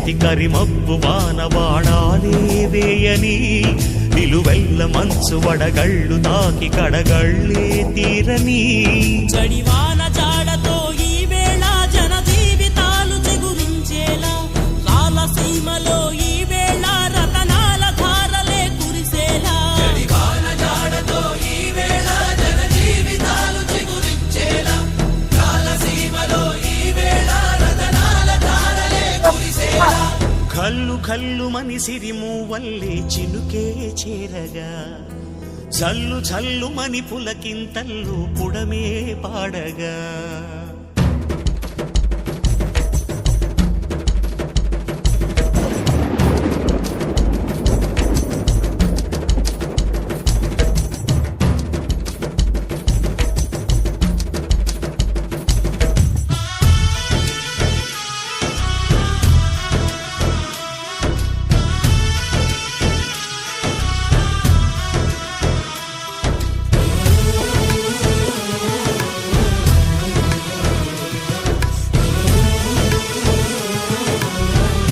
చేతి కరిమబ్బు వానవాడాలే వేయని నిలువెల్ల మంచు వడగళ్ళు తాకి కడగళ్ళే తీరని చడివాన జాడతో ఈ వేళ జన జీవితాలు చెగురించేలా రాలసీమలో ఈ వేళ రతనాల ధారలే కురిసేలా చడివాన జాడతో ఈ వేళ జన జీవితాలు చెగురించేలా రాలసీమలో ఈ వేళ రతనాల ధారలే కురిసేలా కల్లు కల్లు మని సిరిమూవల్లే చినుకే చేరగా జల్లు జల్లు మని పులకింతల్లు పుడమే పాడగా